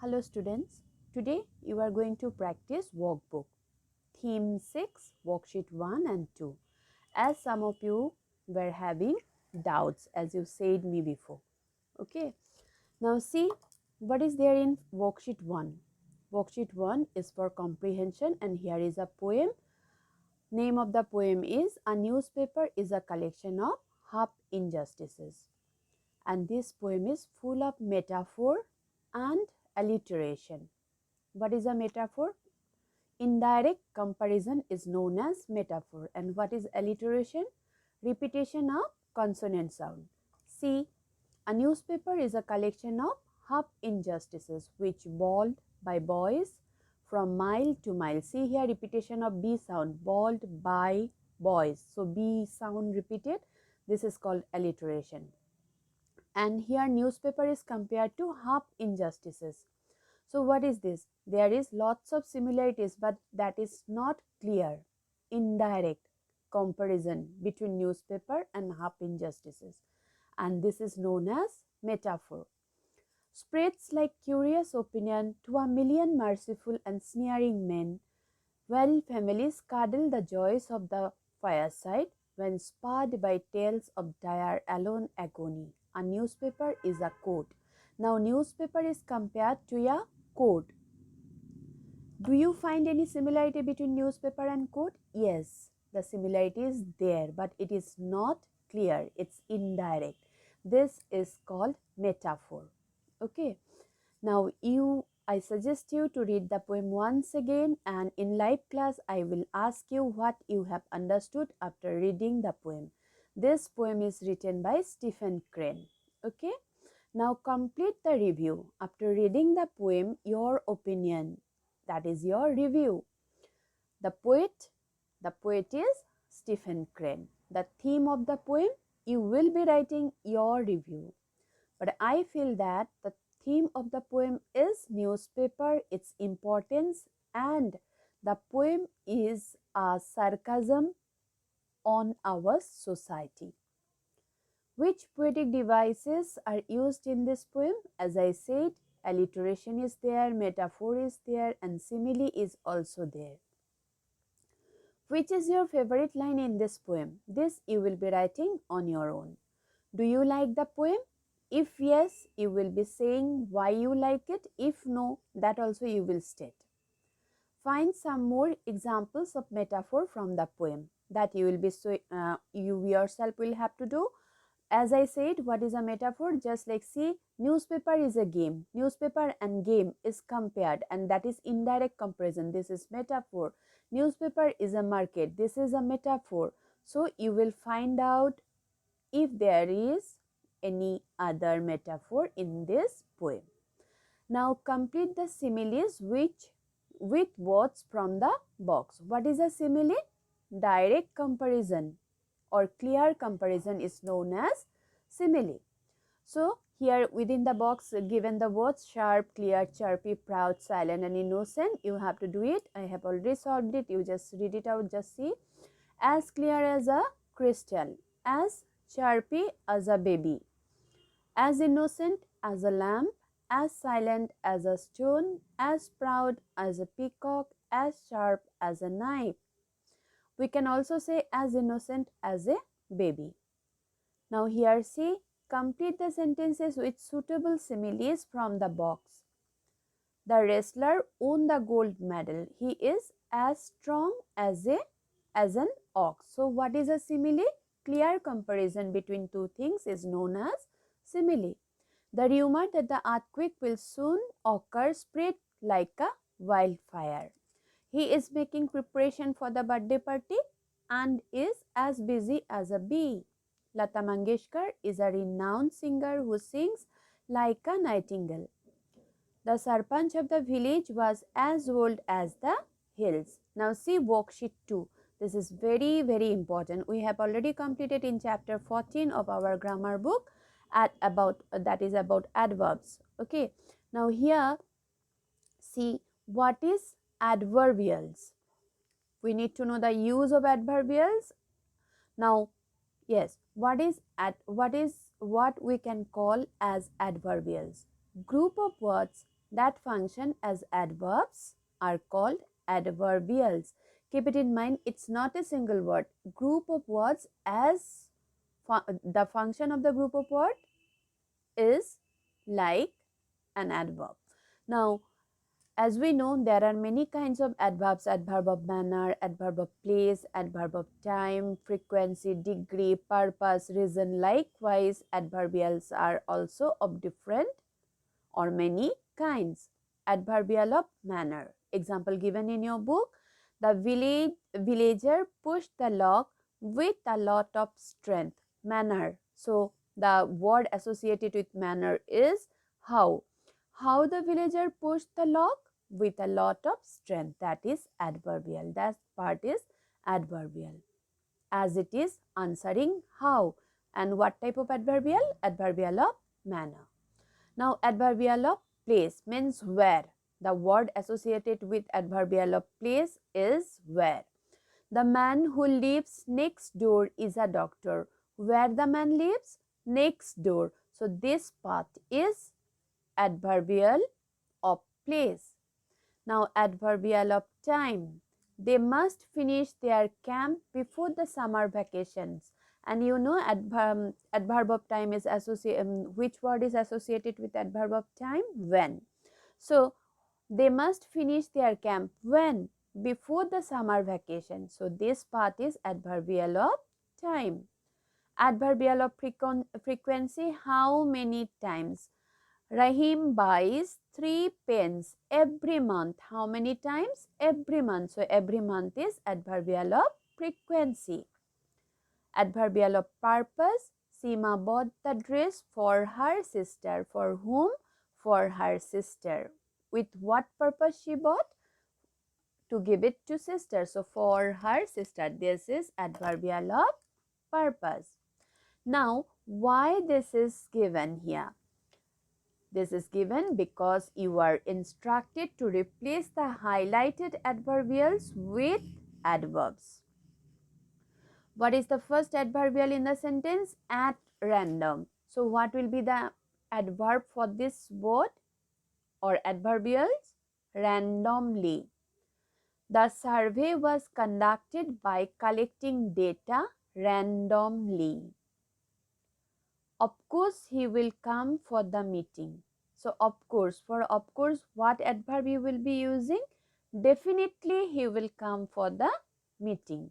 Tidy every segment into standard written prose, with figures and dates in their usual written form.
Hello students, today you are going to practice workbook, theme 6, worksheet 1 and 2. As some of you were having doubts as you said me before. Okay, now see what is there in worksheet 1. Worksheet 1 is for comprehension and here is a poem. Name of the poem is A Newspaper is a Collection of Half Injustices. And this poem is full of metaphor and alliteration. What is a metaphor? Indirect comparison is known as metaphor. And what is alliteration? Repetition of consonant sound. See, a newspaper is a collection of half injustices which bawled by boys from mile to mile. See here repetition of B sound, bawled by boys. So B sound repeated. This is called alliteration. And here newspaper is compared to half injustices. So what is this? There is lots of similarities, but that is not clear. Indirect comparison between newspaper and half injustices. And this is known as metaphor. Spreads like curious opinion to a million merciful and sneering men, while families cuddle the joys of the fireside when spurred by tales of dire alone agony. A newspaper is a coat. Now newspaper is compared to a coat. Do you find any similarity between newspaper and coat? Yes, the similarity is there, but it is not clear. It's indirect. This is called metaphor. Okay. Now I suggest you to read the poem once again, and in live class I will ask you what you have understood after reading the poem. This poem is written by Stephen Crane. Okay. Now complete the review. After reading the poem, your opinion, that is your review. The poet is Stephen Crane. The theme of the poem, you will be writing your review. But I feel that the theme of the poem is newspaper, its importance, and the poem is a sarcasm on our society. Which poetic devices are used in this poem? As I said, alliteration is there, metaphor is there, and simile is also there. Which is your favorite line in this poem? This you will be writing on your own. Do you like the poem? If yes, you will be saying why you like it. If no, that also you will state. Find some more examples of metaphor from the poem that you will be you yourself will have to do. As I said, what is a metaphor? Just like see, newspaper is a game. Newspaper and game is compared, and that is indirect comparison. This is metaphor. Newspaper is a market. This is a metaphor. So you will find out if there is any other metaphor in this poem. Now complete the similes with words from the box. What is a simile? Direct comparison or clear comparison is known as simile. So here within the box given the words sharp, clear, chirpy, proud, silent and innocent. You have to do it. I have already solved it. You just read it out, just see. As clear as a crystal, as chirpy as a baby, as innocent as a lamb, as silent as a stone, as proud as a peacock, as sharp as a knife. We can also say as innocent as a baby. Now here see, complete the sentences with suitable similes from the box. The wrestler won the gold medal. He is as strong as an ox. So what is a simile? Clear comparison between two things is known as simile. The rumor that the earthquake will soon occur spread like a wildfire. He is making preparation for the birthday party and is as busy as a bee. Lata Mangeshkar is a renowned singer who sings like a nightingale. The Sarpanch of the village was as old as the hills. Now see worksheet 2. This is very, very important. We have already completed in chapter 14 of our grammar book about adverbs. Okay. Now here see what is adverbials. We need to know the use of adverbials. Now yes, what we can call as adverbials? Group of words that function as adverbs are called adverbials. Keep it in mind, it's not a single word. Group of words as the function of the group of word is like an adverb. Now, as we know, there are many kinds of adverbs: adverb of manner, adverb of place, adverb of time, frequency, degree, purpose, reason. Likewise, adverbials are also of different or many kinds. Adverbial of manner. Example given in your book: the villager pushed the log with a lot of strength. Manner. So the word associated with manner is how. How the villager pushed the log? With a lot of strength. That is adverbial. That part is adverbial, as it is answering how. And what type of adverbial? Adverbial of manner. Now, adverbial of place means where. The word associated with adverbial of place is where. The man who lives next door is a doctor. Where the man lives? Next door. So, this part is adverbial of place. Now, adverbial of time. They must finish their camp before the summer vacations. And you know, adverb of time is associated. Which word is associated with adverb of time? When. So, they must finish their camp when? Before the summer vacation. So, this part is adverbial of time. Adverbial of frequency. How many times? Rahim buys 3 pens every month. How many times? Every month. So, every month is adverbial of frequency. Adverbial of purpose. Seema bought the dress for her sister. For whom? For her sister. With what purpose she bought? To give it to sister. So, for her sister. This is adverbial of purpose. Now, why this is given here? This is given because you are instructed to replace the highlighted adverbials with adverbs. What is the first adverbial in the sentence? At random. So, what will be the adverb for this word or adverbials? Randomly. The survey was conducted by collecting data randomly. Of course, he will come for the meeting. So, of course, for of course, what adverb you will be using? Definitely, he will come for the meeting.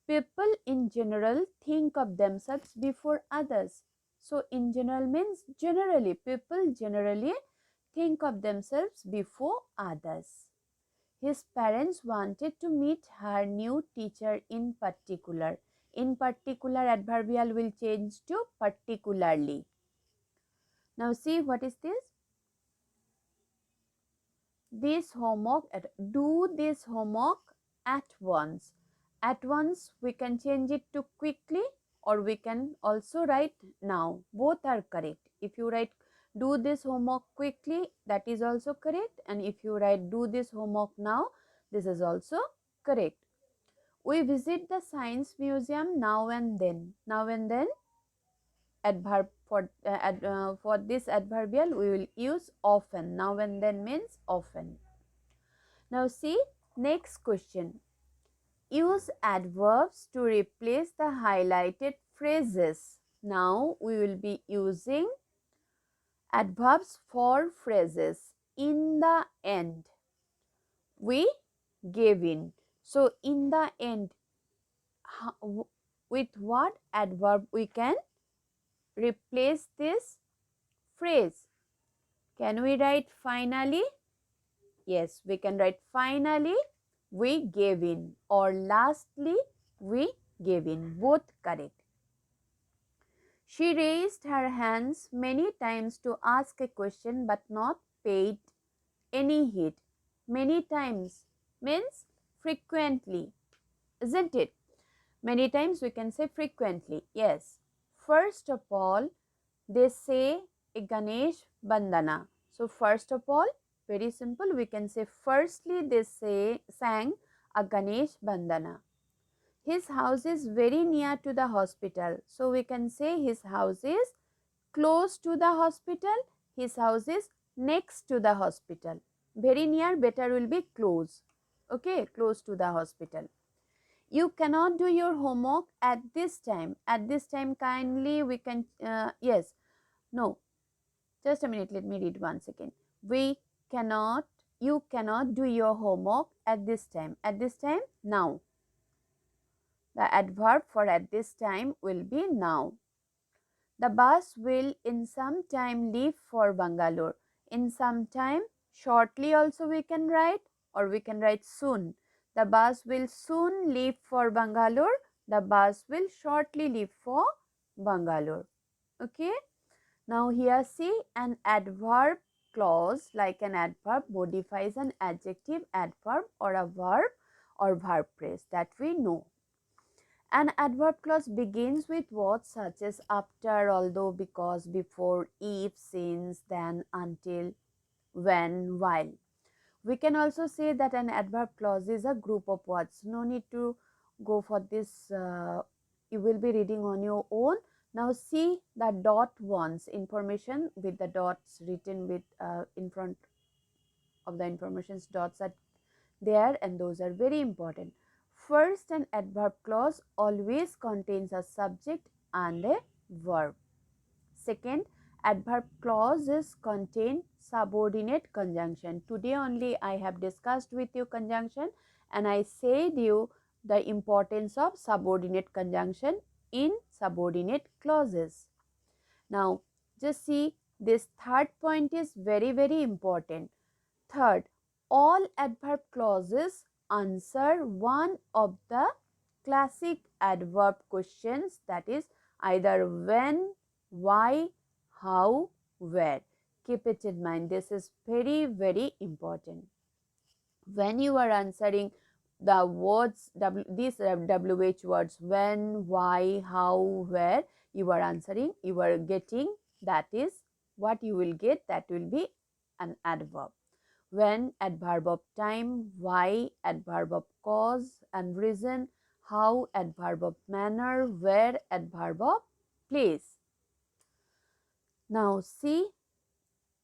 People in general think of themselves before others. So, in general means generally. People generally think of themselves before others. His parents wanted to meet her new teacher in particular. In particular, adverbial will change to particularly. Now see, what is this? This homework, do this homework at once. At once we can change it to quickly, or we can also write now. Both are correct. If you write do this homework quickly, that is also correct. And if you write do this homework now, this is also correct. We visit the science museum now and then. Now and then, adverb for this adverbial we will use often. Now and then means often. Now see, next question. Use adverbs to replace the highlighted phrases. Now we will be using adverbs for phrases. In the end, we gave in. So in the end, with what adverb we can replace this phrase? Can we write finally? Yes, we can write finally we gave in, or lastly we gave in. Both correct. She raised her hands many times to ask a question but not paid any heed. Many times means frequently, isn't it? Many times we can say frequently. Yes. First of all, they say a Ganesh Bandana. So, first of all, very simple, we can say firstly they sang a Ganesh Bandana. His house is very near to the hospital. So, we can say his house is close to the hospital. His house is next to the hospital. Very near, better will be close. Okay, close to the hospital. You cannot do your homework at this time. At this time, kindly we can, yes, no, just a minute, let me read once again. We cannot, you cannot do your homework at this time. At this time, now. The adverb for at this time will be now. The bus will in some time leave for Bangalore. In some time, shortly also we can write, or we can write soon. The bus will soon leave for Bangalore. The bus will shortly leave for Bangalore. Okay. Now here see, an adverb clause like an adverb modifies an adjective, adverb, or a verb or verb phrase that we know. An adverb clause begins with words such as after, although, because, before, if, since, then, until, when, while. We can also say that an adverb clause is a group of words. No need to go for this. You will be reading on your own. Now see the dot ones, information with the dots written with in front of the information's dots are there, and those are very important. First, an adverb clause always contains a subject and a verb. Second, adverb clauses contain subordinate conjunction. Today only I have discussed with you conjunction, and I said you the importance of subordinate conjunction in subordinate clauses. Now, just see, this third point is very, very important. Third, all adverb clauses answer one of the classic adverb questions, that is either when, why, how, where. Keep it in mind. This is very, very important. When you are answering the words, these WH words, when, why, how, where, you are answering, you are getting, that is what you will get, that will be an adverb. When, adverb of time, why, adverb of cause and reason, how, adverb of manner, where, adverb of place. Now see,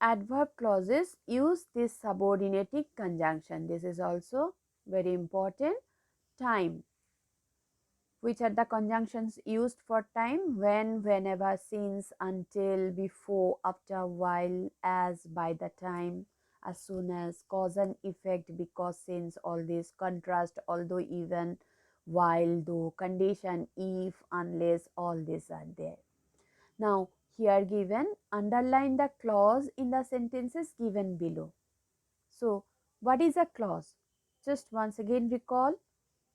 adverb clauses use this subordinating conjunction. This is also very important. Time. Which are the conjunctions used for time? When, whenever, since, until, before, after, while, as, by the time, as soon as, cause and effect, because, since, all this, contrast, although, even, while, though, condition, if, unless, all these are there. Now, here given, underline the clause in the sentences given below. So, what is a clause? Just once again recall,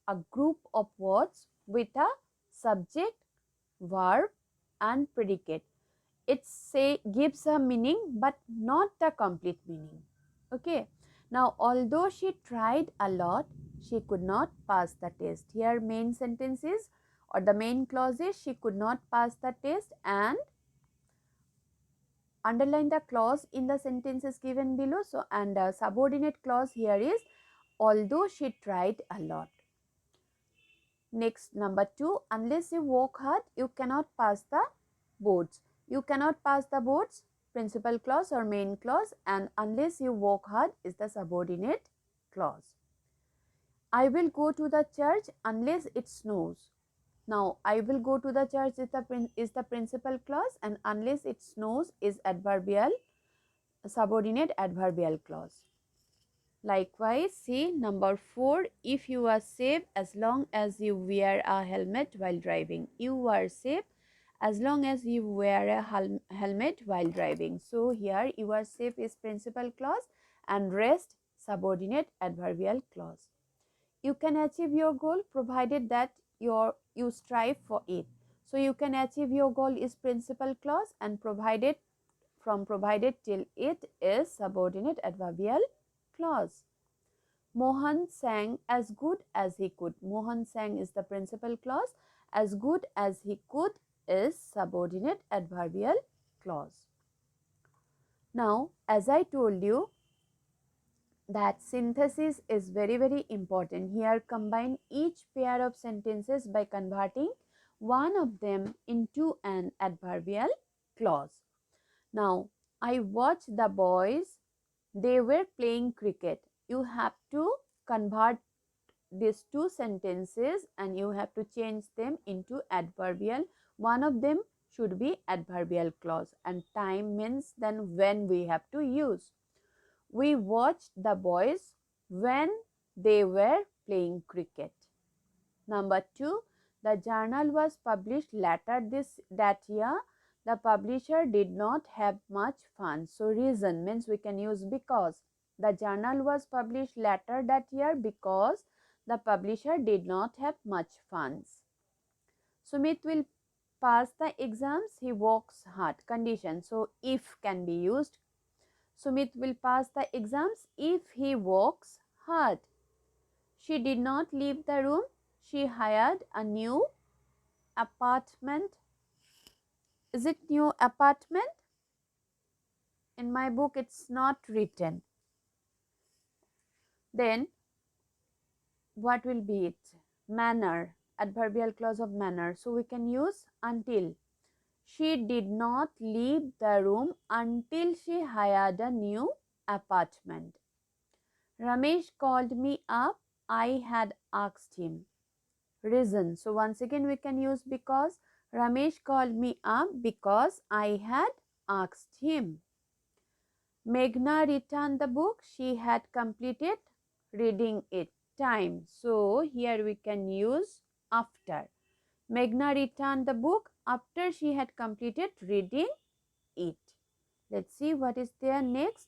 a group of words with a subject, verb and predicate. It gives a meaning but not the complete meaning. Okay. Now, although she tried a lot, she could not pass the test. Here main sentence is, or the main clause is, she could not pass the test, and underline the clause in the sentences given below. So, and subordinate clause here is, although she tried a lot. Next, number 2, unless you work hard, you cannot pass the boards. You cannot pass the boards, principal clause or main clause, and unless you work hard is the subordinate clause. I will go to the church unless it snows. Now, I will go to the church is the principal clause, and unless it snows is adverbial, subordinate adverbial clause. Likewise, see number 4, if you are safe as long as you wear a helmet while driving. You are safe as long as you wear a helmet while driving. So here you are safe is principal clause and rest subordinate adverbial clause. You can achieve your goal provided that you strive for it. So you can achieve your goal is principal clause, and provided, from provided till it is subordinate adverbial clause. Mohan sang as good as he could. Mohan sang is the principal clause. As good as he could is subordinate adverbial clause. Now, as I told you that synthesis is very, very important. Here combine each pair of sentences by converting one of them into an adverbial clause. Now, I watched the boys. They were playing cricket. You have to convert these two sentences and you have to change them into adverbial. One of them should be adverbial clause, and time means then when we have to use. We watched the boys when they were playing cricket. Number 2, the journal was published later that year. The publisher did not have much funds. So reason means we can use because. The journal was published later that year because the publisher did not have much funds. Sumit will pass the exams. He works hard. Condition. So if can be used. Sumit will pass the exams if he works hard. She did not leave the room. She hired a new apartment. Is it new apartment? In my book, it's not written. Then, what will be it? Manner, adverbial clause of manner. So, we can use until. She did not leave the room until she hired a new apartment. Ramesh called me up. I had asked him. Reason. So, once again, we can use because. Ramesh called me up because I had asked him. Meghna returned the book. She had completed reading it. Time. So, here we can use after. Meghna returned the book after she had completed reading it. Let's see what is there next.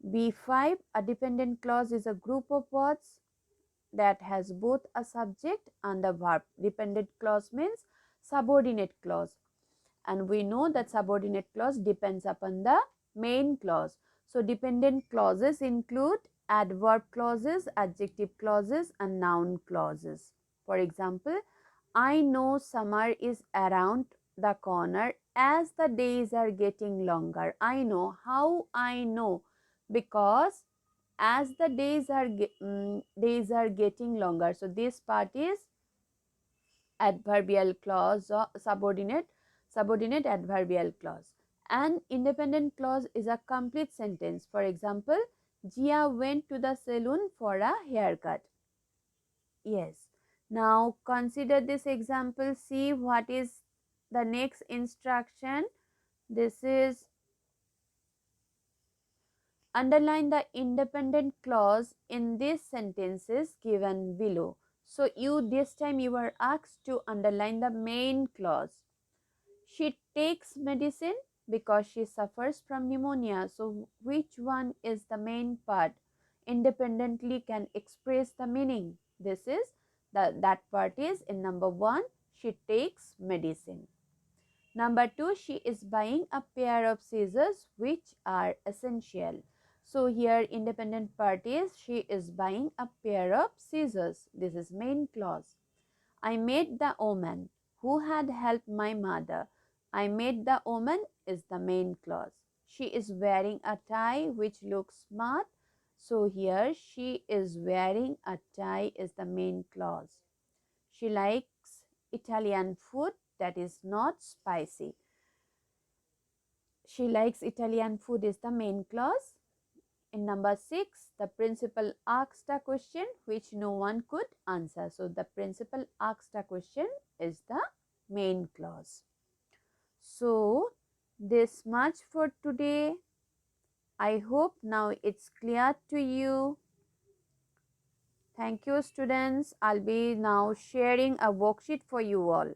B5. A dependent clause is a group of words that has both a subject and a verb. Dependent clause means subordinate clause, and we know that subordinate clause depends upon the main clause. So dependent clauses include adverb clauses, adjective clauses and noun clauses. For example, I know summer is around the corner as the days are getting longer. I know. How I know? Because as the days are getting longer. So this part is adverbial clause or subordinate adverbial clause. An independent clause is a complete sentence. For example, Jia went to the salon for a haircut. Yes. Now consider this example. See what is the next instruction. This is underline the independent clause in these sentences given below. So this time you are asked to underline the main clause. She takes medicine because she suffers from pneumonia. So which one is the main part? Independently can express the meaning. This is that part is in number 1. She takes medicine. Number 2, she is buying a pair of scissors which are essential. So here independent part is she is buying a pair of scissors. This is main clause. I met the woman who had helped my mother. I met the woman is the main clause. She is wearing a tie which looks smart. So here she is wearing a tie is the main clause. She likes Italian food that is not spicy. She likes Italian food is the main clause. In number 6, the principal asked a question which no one could answer. So the principal asked a question is the main clause. So this much for today. I hope now it's clear to you. Thank you, students. I'll be now sharing a worksheet for you all.